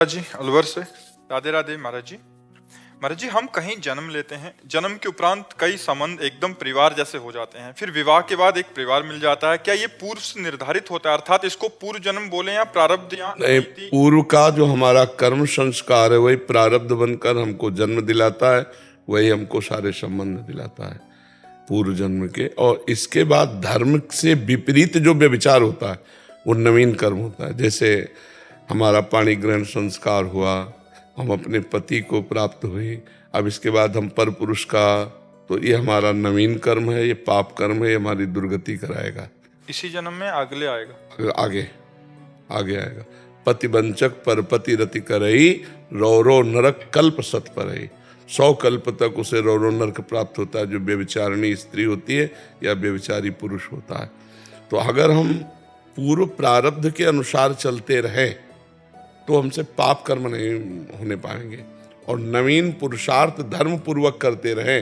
महाराज जी अलवर से राधे राधे। महाराज जी हम कहीं जन्म लेते हैं, जन्म के उपरांत कई संबंध एकदम परिवार जैसे हो जाते हैं, फिर विवाह के बाद एक परिवार मिल जाता है। क्या ये पूर्व से निर्धारित होता है, अर्थात इसको पूर्व जन्म बोले या प्रारब्ध या नहीं, पूर्व का जो हमारा कर्म संस्कार है वही प्रारब्ध बनकर हमको जन्म दिलाता है, वही हमको सारे संबंध दिलाता है पूर्व जन्म के। और इसके बाद धर्म से विपरीत जो व्यभिचार होता है वो नवीन कर्म होता है। जैसे हमारा पाणी ग्रहण संस्कार हुआ, हम अपने पति को प्राप्त हुई, अब इसके बाद हम पर पुरुष का, तो ये हमारा नवीन कर्म है, ये पाप कर्म है, ये हमारी दुर्गति कराएगा। इसी जन्म में अगले आएगा, आगे आएगा। पतिवंचक परपति रति करई, रौरो नरक कल्प सत परई। 100 कल्प तक उसे रौरो नरक प्राप्त होता है, जो व्यभिचारिणी स्त्री होती है या व्यभिचारी पुरुष होता है। तो अगर हम पूर्व प्रारब्ध के अनुसार चलते रहे तो हमसे पाप कर्म नहीं होने पाएंगे, और नवीन पुरुषार्थ धर्म पूर्वक करते रहे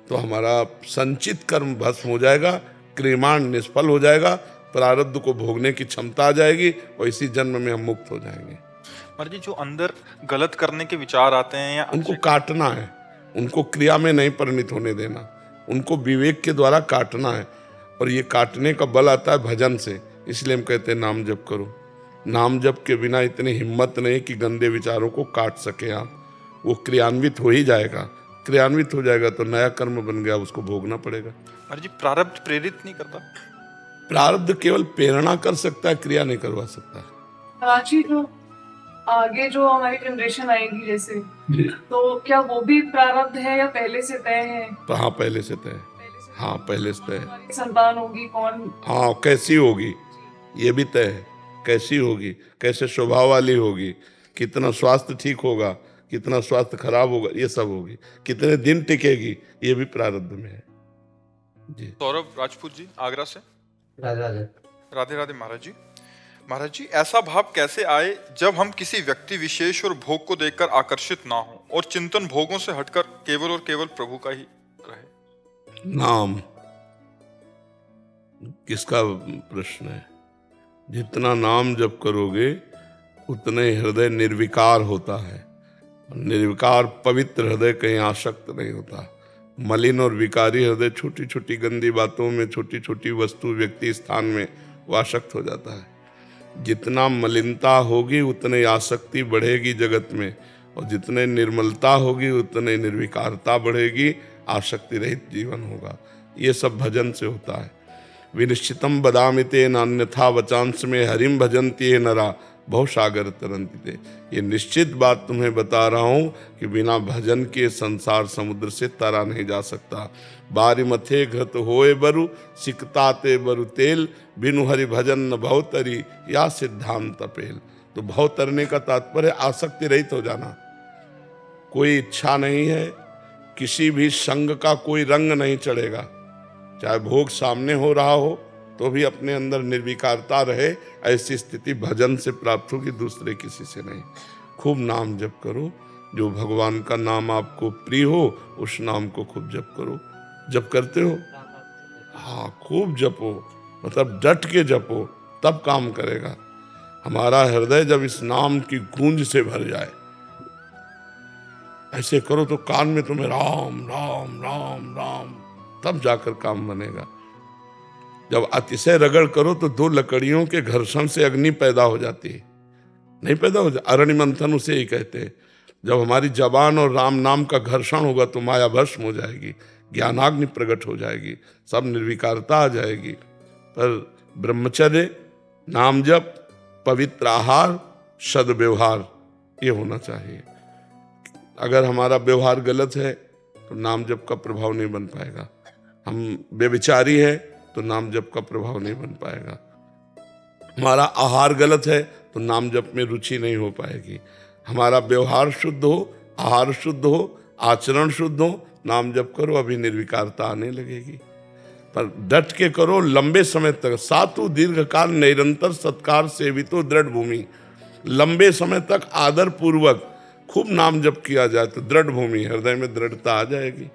तो हमारा संचित कर्म भस्म हो जाएगा, क्रियमाण निष्फल हो जाएगा, प्रारब्ध को भोगने की क्षमता आ जाएगी और इसी जन्म में हम मुक्त हो जाएंगे। महाराज जी जो अंदर गलत करने के विचार आते हैं या उनको काटना है, उनको क्रिया में नहीं परिणित होने देना, उनको विवेक के द्वारा काटना है। और ये काटने का बल आता है भजन से, इसलिए हम कहते हैं नाम जप करो। नाम जप के बिना इतनी हिम्मत नहीं कि गंदे विचारों को काट सके आप, वो क्रियान्वित हो ही जाएगा। क्रियान्वित हो जाएगा तो नया कर्म बन गया, उसको भोगना पड़ेगा। महाराज जी प्रारब्ध प्रेरित नहीं करता, प्रारब्ध केवल प्रेरणा कर सकता है, क्रिया नहीं करवा सकता। रांची जो आगे जो हमारी जनरेशन आएगी जैसे, तो क्या वो भी प्रारब्ध है या पहले से तय है? तो हाँ, पहले से तय। हाँ, पहले से तय। संतान होगी कौन? हाँ, कैसी होगी ये भी तय है। कैसी होगी, कैसे स्वभाव वाली होगी, कितना स्वास्थ्य ठीक होगा, कितना स्वास्थ्य खराब होगा, ये सब होगी। कितने दिन टिकेगी, ये भी प्रारब्ध में है जी। सौरभ राजपूत जी आगरा से राधे राधे। राधे राधे। महाराज जी ऐसा भाव कैसे आए जब हम किसी व्यक्ति विशेष और भोग को देखकर आकर्षित ना हो और चिंतन भोगों से हटकर केवल और केवल प्रभु का ही रहे? नाम किसका प्रश्न है? जितना नाम जप करोगे उतने हृदय निर्विकार होता है। निर्विकार पवित्र हृदय कहीं आसक्त नहीं होता। मलिन और विकारी हृदय छोटी छोटी गंदी बातों में, छोटी छोटी वस्तु, व्यक्ति, स्थान में वो आसक्त हो जाता है। जितना मलिनता होगी उतने आसक्ति बढ़ेगी जगत में, और जितने निर्मलता होगी उतने निर्विकारता बढ़ेगी, आसक्ति रहित जीवन होगा। ये सब भजन से होता है। विनिश्चितम बदामि ते नान्यथा वचांस में हरिम भजन्ति ये नरा बहुसागर तरंति ते। ये निश्चित बात तुम्हें बता रहा हूँ कि बिना भजन के संसार समुद्र से तरा नहीं जा सकता। बारी मथे घृत होए बरु, सिकताते बरु तेल, बिनु हरि भजन न भव तरी, या सिद्धांत पेल। तो भव तरने का तात्पर्य आसक्ति रहित हो जाना। कोई इच्छा नहीं है, किसी भी संग का कोई रंग नहीं चढ़ेगा। चाहे भोग सामने हो रहा हो तो भी अपने अंदर निर्विकारता रहे। ऐसी स्थिति भजन से प्राप्त होगी, दूसरे किसी से नहीं। खूब नाम जप करो, जो भगवान का नाम आपको प्रिय हो उस नाम को खूब जप करो। जप करते हो? हाँ, खूब जपो, मतलब डट के जपो, तब काम करेगा। हमारा हृदय जब इस नाम की गूंज से भर जाए, ऐसे करो तो कान में तुम्हें राम राम राम राम, तब जाकर काम बनेगा। जब अतिशय रगड़ करो तो 2 लकड़ियों के घर्षण से अग्नि पैदा हो जाती है, नहीं पैदा हो जाती। अरण्य मंथन उसे ही कहते हैं। जब हमारी जबान और राम नाम का घर्षण होगा तो माया भस्म हो जाएगी, ज्ञानाग्नि प्रकट हो जाएगी, सब निर्विकारता आ जाएगी। पर ब्रह्मचर्य, नाम जप, पवित्र आहार, सद्व्यवहार, ये होना चाहिए। अगर हमारा व्यवहार गलत है तो नाम जप का प्रभाव नहीं बन पाएगा। हम व्यभिचारी है तो नाम जप का प्रभाव नहीं बन पाएगा। हमारा आहार गलत है तो नाम जप में रुचि नहीं हो पाएगी। हमारा व्यवहार शुद्ध हो, आहार शुद्ध हो, आचरण शुद्ध हो, नाम जप करो, अभी निर्विकारता आने लगेगी। पर डट के करो लंबे समय तक। सातु दीर्घकाल निरंतर सत्कार सेवितो दृढ़ भूमि। लंबे समय तक आदर पूर्वक खूब नाम जप किया जाए तो दृढ़ भूमि, हृदय में दृढ़ता आ जाएगी।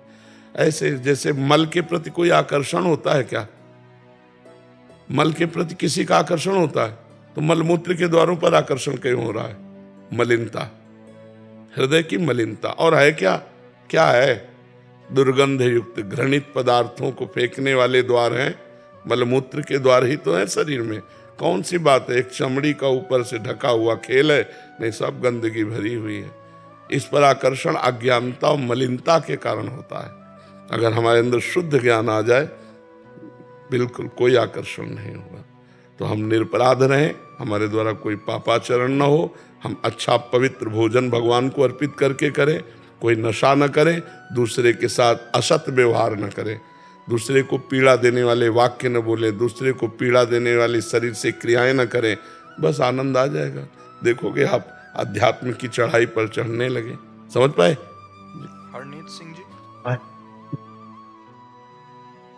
ऐसे जैसे मल के प्रति कोई आकर्षण होता है क्या? मल के प्रति किसी का आकर्षण होता है तो मलमूत्र के द्वारों पर आकर्षण क्यों हो रहा है? मलिनता, हृदय की मलिनता। और है क्या? क्या है? दुर्गंध युक्त घृणित पदार्थों को फेंकने वाले द्वार हैं, मलमूत्र के द्वार ही तो है शरीर में। कौन सी बात है? एक चमड़ी का ऊपर से ढका हुआ खेल है, नहीं सब गंदगी भरी हुई है। इस पर आकर्षण अज्ञानता और मलिनता के कारण होता है। अगर हमारे अंदर शुद्ध ज्ञान आ जाए, बिल्कुल कोई आकर्षण नहीं होगा। तो हम निरपराध रहें, हमारे द्वारा कोई पापाचरण न हो, हम अच्छा पवित्र भोजन भगवान को अर्पित करके करें, कोई नशा न करें, दूसरे के साथ असत व्यवहार न करें, दूसरे को पीड़ा देने वाले वाक्य न बोले, दूसरे को पीड़ा देने वाली शरीर से क्रियाएं न करें। बस आनंद आ जाएगा। देखोगे आप अध्यात्म की चढ़ाई पर चढ़ने लगे। समझ पाए? हरनीत सिंह जी,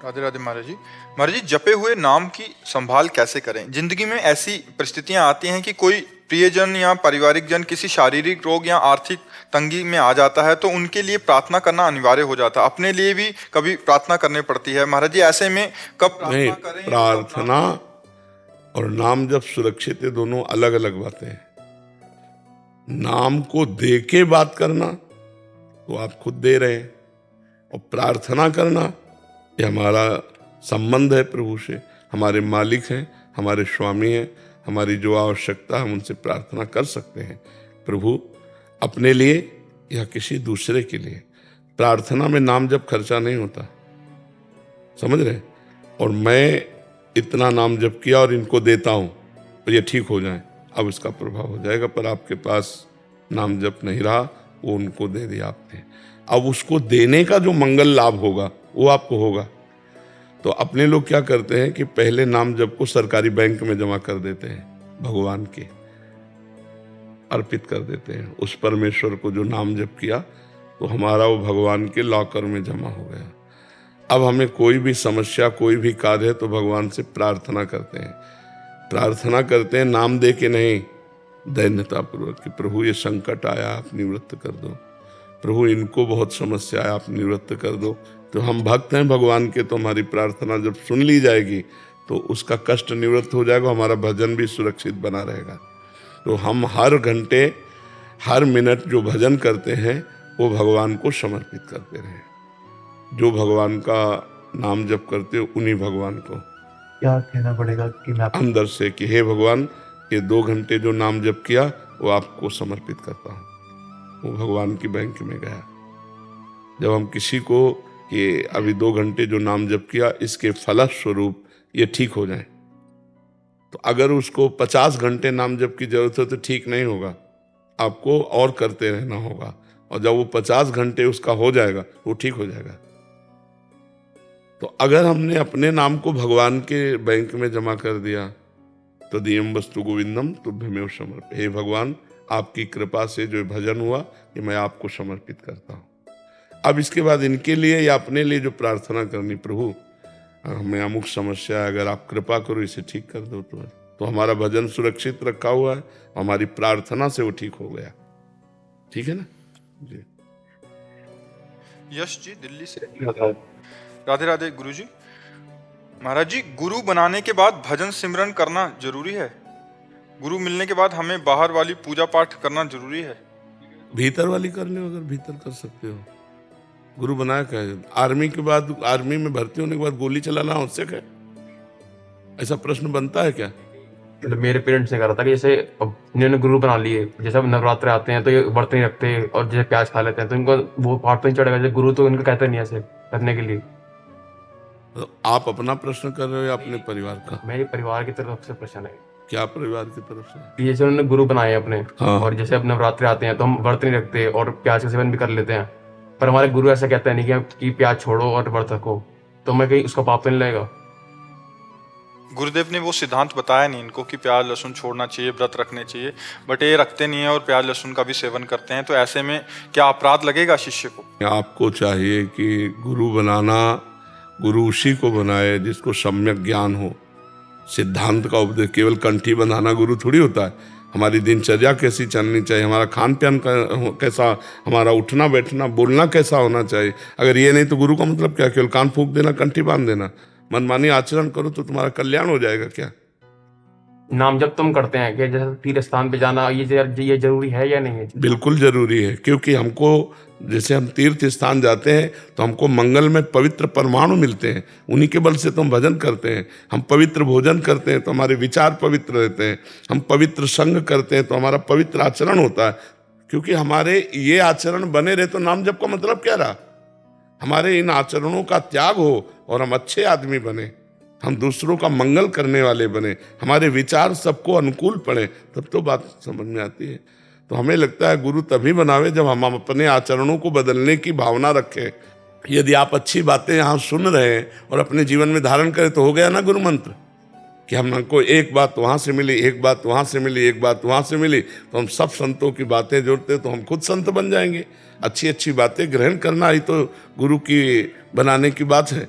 राधे राधे महाराज जी। महाराज जी, जपे हुए नाम की संभाल कैसे करें? जिंदगी में ऐसी परिस्थितियां आती हैं कि कोई प्रियजन या पारिवारिक जन किसी शारीरिक रोग या आर्थिक तंगी में आ जाता है, तो उनके लिए प्रार्थना करना अनिवार्य हो जाता है। अपने लिए भी कभी प्रार्थना करनी पड़ती है। महाराज जी, ऐसे में कब नहीं, प्रार्थना करें? प्रार्थना और नाम जब सुरक्षित है, दोनों अलग अलग बातें हैं। नाम को दे के बात करना तो आप खुद दे रहे हैं, और प्रार्थना करना ये हमारा संबंध है प्रभु से। हमारे मालिक हैं, हमारे स्वामी हैं, हमारी जो आवश्यकता हम उनसे प्रार्थना कर सकते हैं, प्रभु अपने लिए या किसी दूसरे के लिए। प्रार्थना में नाम जब खर्चा नहीं होता, समझ रहे? और मैं इतना नाम जप किया और इनको देता हूँ और ये ठीक हो जाए, अब इसका प्रभाव हो जाएगा। पर आपके पास नाम जप नहीं रहा, वो उनको दे दिया आपने, अब उसको देने का जो मंगल लाभ होगा वो आपको होगा। तो अपने लोग क्या करते हैं कि पहले नाम जप को सरकारी बैंक में जमा कर देते हैं, भगवान के अर्पित कर देते हैं। उस परमेश्वर को जो नाम जप किया तो हमारा वो भगवान के लॉकर में जमा हो गया। अब हमें कोई भी समस्या, कोई भी कार्य है तो भगवान से प्रार्थना करते हैं। प्रार्थना करते हैं नाम दे के नहीं, दैन्यतापूर्वक कि प्रभु ये संकट आया, आप निवृत्त कर दो। प्रभु इनको बहुत समस्या है, आप निवृत्त कर दो। तो हम भक्त हैं भगवान के, तो हमारी प्रार्थना जब सुन ली जाएगी तो उसका कष्ट निवृत्त हो जाएगा, हमारा भजन भी सुरक्षित बना रहेगा। तो हम हर घंटे, हर मिनट जो भजन करते हैं वो भगवान को समर्पित करते रहें। जो भगवान का नाम जप करते हो उन्हीं भगवान को क्या कहना पड़ेगा कि मैं अंदर से कि हे भगवान, ये 2 घंटे जो नाम जप किया वो आपको समर्पित करता हूँ। वो भगवान की बैंक में गया। जब हम किसी को ये अभी 2 घंटे जो नाम जप किया, इसके फलस्वरूप ये ठीक हो जाए, तो अगर उसको 50 घंटे नाम जप की जरूरत है तो ठीक नहीं होगा, आपको और करते रहना होगा। और जब वो 50 घंटे उसका हो जाएगा वो ठीक हो जाएगा। तो अगर हमने अपने नाम को भगवान के बैंक में जमा कर दिया तो दियम वस्तु गोविंदम तुभ्यमेव समर्पयामि। हे भगवान, आपकी कृपा से जो भजन हुआ ये मैं आपको समर्पित करता हूँ। अब इसके बाद इनके लिए या अपने लिए जो प्रार्थना करनी, प्रभु हमें अमुक समस्या है, अगर आप कृपा करो इसे ठीक कर दो, तो हमारा भजन सुरक्षित रखा हुआ है, हमारी प्रार्थना से वो ठीक हो गया। ठीक है ना जी। यश जी, दिल्ली से। राधे राधे गुरु जी। महाराज जी, गुरु बनाने के बाद भजन सिमरन करना जरूरी है? गुरु मिलने के बाद हमें बाहर वाली पूजा पाठ करना जरूरी है? भीतर वाली कर लो, अगर भीतर कर सकते हो। गुरु बनाया क्या है? आर्मी के बाद, आर्मी में भर्ती होने के बाद गोली चलाना आवश्यक है? ऐसा प्रश्न बनता है क्या? मतलब मेरे पेरेंट्स ने कहा था कि जैसे अब इन्होंने गुरु बना लिए, जैसे अब नवरात्र आते हैं तो ये व्रत नहीं रखते और जैसे प्याज खा लेते हैं, तो इनको वो पाठ तो नहीं चढ़ेगा। जैसे गुरु तो इनको कहते नहीं ऐसे करने के लिए। तो आप अपना प्रश्न कर रहे हो या अपने परिवार का? मेरे परिवार की तरफ से प्रश्न है क्या परिवार की तरफ से? कि जैसे उन्होंने गुरु बनाए अपने, हाँ। और जैसे अब नवरात्र आते हैं तो हम व्रत नहीं रखते और प्याज का सेवन भी कर लेते हैं, पर हमारे गुरु ऐसा कहते हैं नहीं कि प्याज छोड़ो और व्रत रखो, तो मैं कहीं उसका पाप तो नहीं लगेगा? गुरुदेव ने वो सिद्धांत बताया नहीं इनको कि प्याज लहसुन छोड़ना चाहिए, व्रत रखने चाहिए, बट ये रखते नहीं है और प्याज लहसुन का भी सेवन करते हैं। तो ऐसे में क्या अपराध लगेगा शिष्य को? आपको चाहिए कि गुरु बनाना, गुरु उसी को बनाए जिसको सम्यक ज्ञान हो, सिद्धांत का उपदेश। केवल कंठी बंधाना गुरु थोड़ी होता है। हमारी दिनचर्या कैसी चलनी चाहिए, हमारा खान पान कैसा, हमारा उठना बैठना बोलना कैसा होना चाहिए। अगर ये नहीं तो गुरु का मतलब क्या? केवल कान फूंक देना, कंठी बांध देना, मनमानी आचरण करो तो तुम्हारा कल्याण हो जाएगा क्या? नाम जब तुम करते हैं कि जैसे तीर्थ स्थान पे जाना ये जरूरी है या नहीं है? बिल्कुल जरूरी है, क्योंकि हमको जैसे हम तीर्थ स्थान जाते हैं तो हमको मंगल में पवित्र परमाणु मिलते हैं, उन्हीं के बल से तो हम भजन करते हैं। हम पवित्र भोजन करते हैं तो हमारे विचार पवित्र रहते हैं। हम पवित्र संग करते हैं तो हमारा पवित्र आचरण होता है। क्योंकि हमारे ये आचरण बने रहे तो नाम जप का मतलब क्या रहा? हमारे इन आचरणों का त्याग हो और हम अच्छे आदमी बने, हम दूसरों का मंगल करने वाले बने, हमारे विचार सबको अनुकूल पड़े, तब तो बात समझ में आती है। तो हमें लगता है गुरु तभी बनावे जब हम अपने आचरणों को बदलने की भावना रखें। यदि आप अच्छी बातें यहाँ सुन रहे हैं और अपने जीवन में धारण करें तो हो गया ना गुरु मंत्र, कि हमको एक बात वहाँ से मिली, एक बात वहाँ से मिली, एक बात वहाँ से मिली, तो हम सब संतों की बातें जोड़ते तो हम खुद संत बन जाएंगे। अच्छी अच्छी बातें ग्रहण करना ही तो गुरु की बनाने की बात है।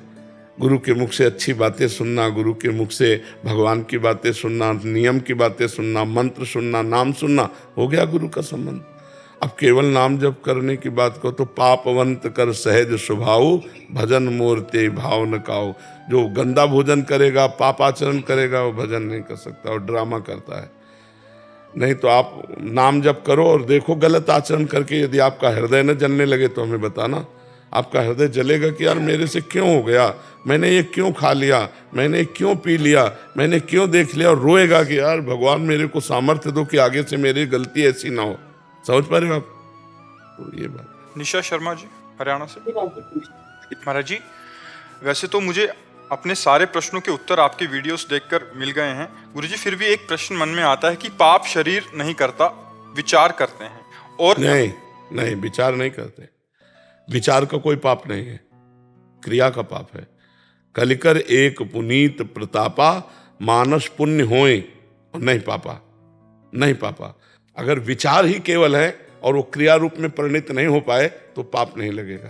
गुरु के मुख से अच्छी बातें सुनना, गुरु के मुख से भगवान की बातें सुनना, नियम की बातें सुनना, मंत्र सुनना, नाम सुनना, हो गया गुरु का संबंध। अब केवल नाम जप करने की बात को तो पापवंत कर सहज स्वभाव, भजन मूर्ति भाव न काओ। जो गंदा भोजन करेगा, पापाचरण करेगा, वो भजन नहीं कर सकता और ड्रामा करता है। नहीं तो आप नाम जप करो और देखो गलत आचरण करके यदि आपका हृदय न जलने लगे तो हमें बताना। आपका हृदय जलेगा कि यार मेरे से क्यों हो गया, मैंने ये क्यों खा लिया, मैंने क्यों पी लिया, मैंने क्यों देख लिया, और रोएगा कि यार भगवान मेरे को सामर्थ्य दो कि आगे से मेरी गलती ऐसी ना हो। समझ पा रहे हो आप? तो ये बात। निशा शर्मा जी हरियाणा से। महाराज जी, वैसे तो मुझे अपने सारे प्रश्नों के उत्तर आपके वीडियोस देखकर मिल गए हैं गुरुजी, फिर भी एक प्रश्न मन में आता है कि पाप शरीर नहीं करता, विचार करते हैं। और नहीं, विचार नहीं करते। विचार का कोई पाप नहीं है, क्रिया का पाप है। कलिकर एक पुनीत प्रतापा, मानस पुण्य होए और नहीं पापा, नहीं पापा। अगर विचार ही केवल है और वो क्रिया रूप में परिणित नहीं हो पाए तो पाप नहीं लगेगा।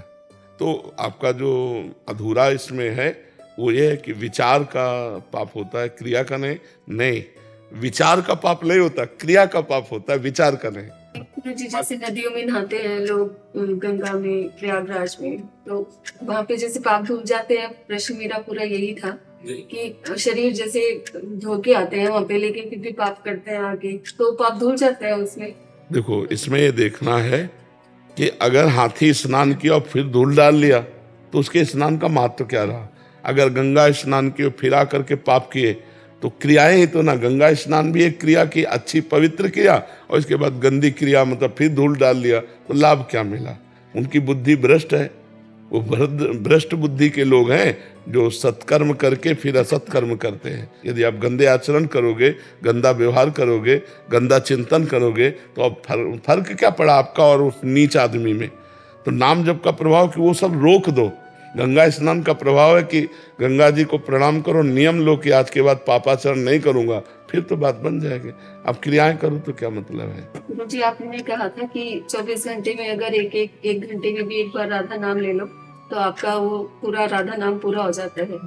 तो आपका जो अधूरा इसमें है वो ये है कि विचार का पाप होता है, क्रिया का नहीं। विचार का पाप नहीं होता, क्रिया का पाप होता है, विचार का नहीं। जी, जैसे नदियों में नहाते हैं लोग, गंगा में, प्रयागराज में, तो वहाँ पे जैसे पाप धुल जाते हैं। प्रश्न मेरा पूरा यही था कि शरीर जैसे धो के आते हैं वहाँ पे, लेकिन फिर भी पाप करते हैं आगे, तो पाप धुल जाता है उसमें। देखो, इसमें ये देखना है कि अगर हाथी स्नान किया और फिर धूल डाल लिया तो उसके स्नान का महत्व क्या रहा। अगर गंगा स्नान किए फिर आकर के पाप किए तो क्रियाएं ही तो ना, गंगा स्नान भी एक क्रिया की, अच्छी पवित्र क्रिया, और इसके बाद गंदी क्रिया मतलब फिर धूल डाल लिया, तो लाभ क्या मिला? उनकी बुद्धि भ्रष्ट है। वो भ्रष्ट बुद्धि के लोग हैं जो सत्कर्म करके फिर असत्कर्म करते हैं। यदि आप गंदे आचरण करोगे, गंदा व्यवहार करोगे, गंदा चिंतन करोगे, तो अब फर्क क्या पड़ा आपका और उस नीच आदमी में? तो नाम जप का प्रभाव कि वो सब रोक दो। गंगा स्नान का प्रभाव है कि गंगा जी को प्रणाम करो, नियम लो कि आज के बाद पापाचरण नहीं करूंगा, फिर तो बात बन जाएगी। अब क्रियाएं करो तो क्या मतलब है? जी, आपने कहा था कि 24 घंटे में अगर एक घंटे में भी एक बार राधा नाम ले लो तो आपका वो पूरा राधा नाम पूरा हो जाता है।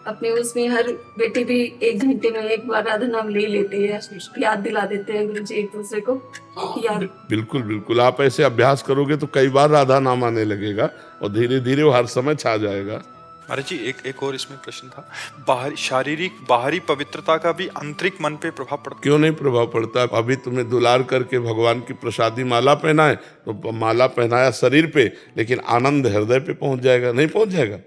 अपने उसमें हर बेटी भी 1 घंटे में एक बार राधा नाम ले लेते हैं, याद दिला देते हैं गुरु जी एक दूसरे को याद। बिल्कुल बिल्कुल, आप ऐसे अभ्यास करोगे तो कई बार राधा नाम आने लगेगा और धीरे धीरे वो हर समय छा जाएगा। महाराज जी, एक और इसमें प्रश्न था, बाहरी पवित्रता का भी आंतरिक मन पे प्रभाव पड़ता? क्यों नहीं प्रभाव पड़ता? अभी तुम्हें दुलार करके भगवान की प्रसादी माला पहनाए तो माला पहनाया शरीर पे, लेकिन आनंद हृदय पे पहुंच जाएगा? नहीं पहुंच जाएगा।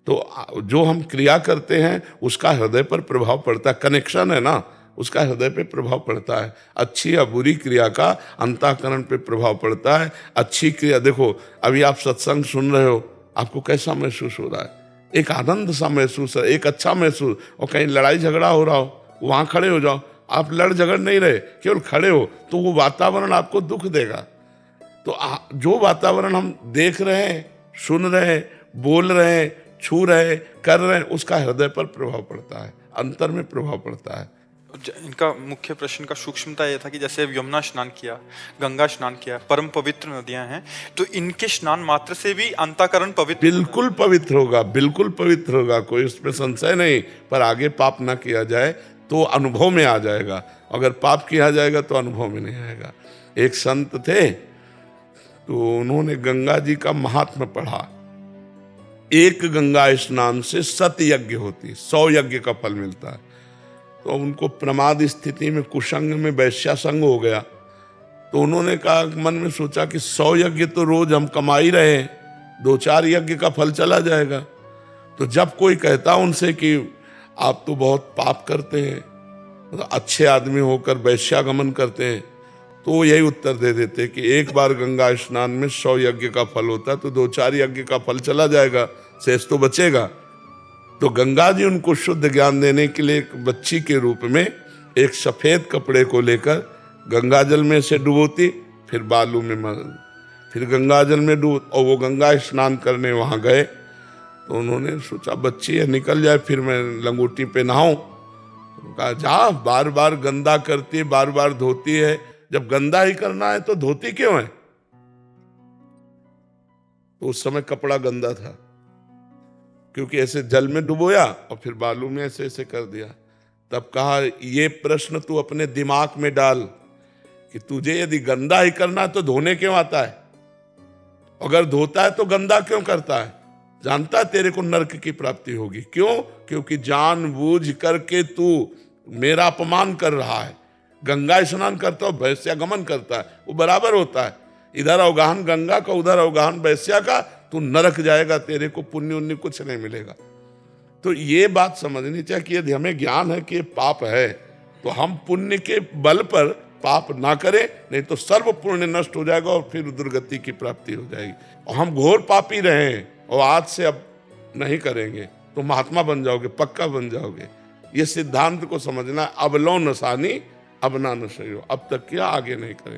तो जो हम क्रिया करते हैं उसका हृदय पर प्रभाव पड़ता है, कनेक्शन है ना, उसका हृदय पे प्रभाव पड़ता है। अच्छी या बुरी क्रिया का अंतःकरण पे प्रभाव पड़ता है। अच्छी क्रिया, देखो अभी आप सत्संग सुन रहे हो, आपको कैसा महसूस हो रहा है? एक आनंद सा महसूस है, एक अच्छा महसूस। और कहीं लड़ाई झगड़ा हो रहा हो, वहाँ खड़े हो जाओ, आप लड़ झगड़ नहीं रहे, केवल खड़े हो, तो वो वातावरण आपको दुख देगा। तो जो वातावरण हम देख रहे हैं, सुन रहे हैं, बोल रहे हैं, छू रहे हैं, कर रहे हैं, उसका हृदय पर प्रभाव पड़ता है, अंतर में प्रभाव पड़ता है। इनका मुख्य प्रश्न का सूक्ष्मता यह था कि जैसे यमुना स्नान किया, गंगा स्नान किया, परम पवित्र नदियां हैं, तो इनके स्नान मात्र से भी अंतःकरण पवित्र, बिल्कुल पवित्र होगा, बिल्कुल पवित्र होगा, कोई उसमें संशय नहीं। पर आगे पाप ना किया जाए तो अनुभव में आ जाएगा, अगर पाप किया जाएगा तो अनुभव में नहीं आएगा। एक संत थे तो उन्होंने गंगा जी का महात्म्य पढ़ा। एक गंगा स्नान से 7 यज्ञ होती, 100 यज्ञ का फल मिलता है। तो उनको प्रमाद स्थिति में कुसंग में वैश्या संग हो गया। तो उन्होंने कहा, मन में सोचा कि 100 यज्ञ तो रोज हम कमा ही रहे हैं, 2-4 यज्ञ का फल चला जाएगा। तो जब कोई कहता उनसे कि आप तो बहुत पाप करते हैं, मतलब अच्छे आदमी होकर वैश्यागमन करते हैं, तो वो यही उत्तर दे देते कि एक बार गंगा स्नान में 100 यज्ञ का फल होता है, तो 2-4 यज्ञ का फल चला जाएगा, शेष तो बचेगा। तो गंगा जी उनको शुद्ध ज्ञान देने के लिए एक बच्ची के रूप में एक सफेद कपड़े को लेकर गंगाजल में से डुबोती, फिर बालू में फिर गंगाजल में डूब, और वो गंगा स्नान करने वहाँ गए। तो उन्होंने सोचा बच्ची है, निकल जाए, फिर मैं लंगोटी पे नहाऊं। तो कहा, जा, बार बार गंदा करती है, बार बार धोती है, जब गंदा ही करना है तो धोती क्यों है? तो उस समय कपड़ा गंदा था, क्योंकि ऐसे जल में डुबोया और फिर बालू में ऐसे ऐसे कर दिया। तब कहा, ये प्रश्न तू अपने दिमाग में डाल कि तुझे यदि गंदा ही करना है तो धोने क्यों आता है? अगर धोता है तो गंदा क्यों करता है? जानता है तेरे को नरक की प्राप्ति होगी। क्यों? क्योंकि जानबूझ करके तू मेरा अपमान कर रहा है। गंगा स्नान करता हो, वैश्यागमन करता है, वो बराबर होता है। इधर अवगाहन गंगा का, उधर अवगाहन वैश्या का, तू नरक जाएगा, तेरे को पुण्य उन्य कुछ नहीं मिलेगा। तो ये बात समझनी चाहिए कि यदि हमें ज्ञान है कि ये पाप है, तो हम पुण्य के बल पर पाप ना करें, नहीं तो सर्व पुण्य नष्ट हो जाएगा और फिर दुर्गति की प्राप्ति हो जाएगी। और हम घोर पापी रहे हैं और आज से अब नहीं करेंगे तो महात्मा बन जाओगे, पक्का बन जाओगे। ये सिद्धांत को समझना, अब लो नसानी अब ना नशो, अब तक किया आगे नहीं करेंगे।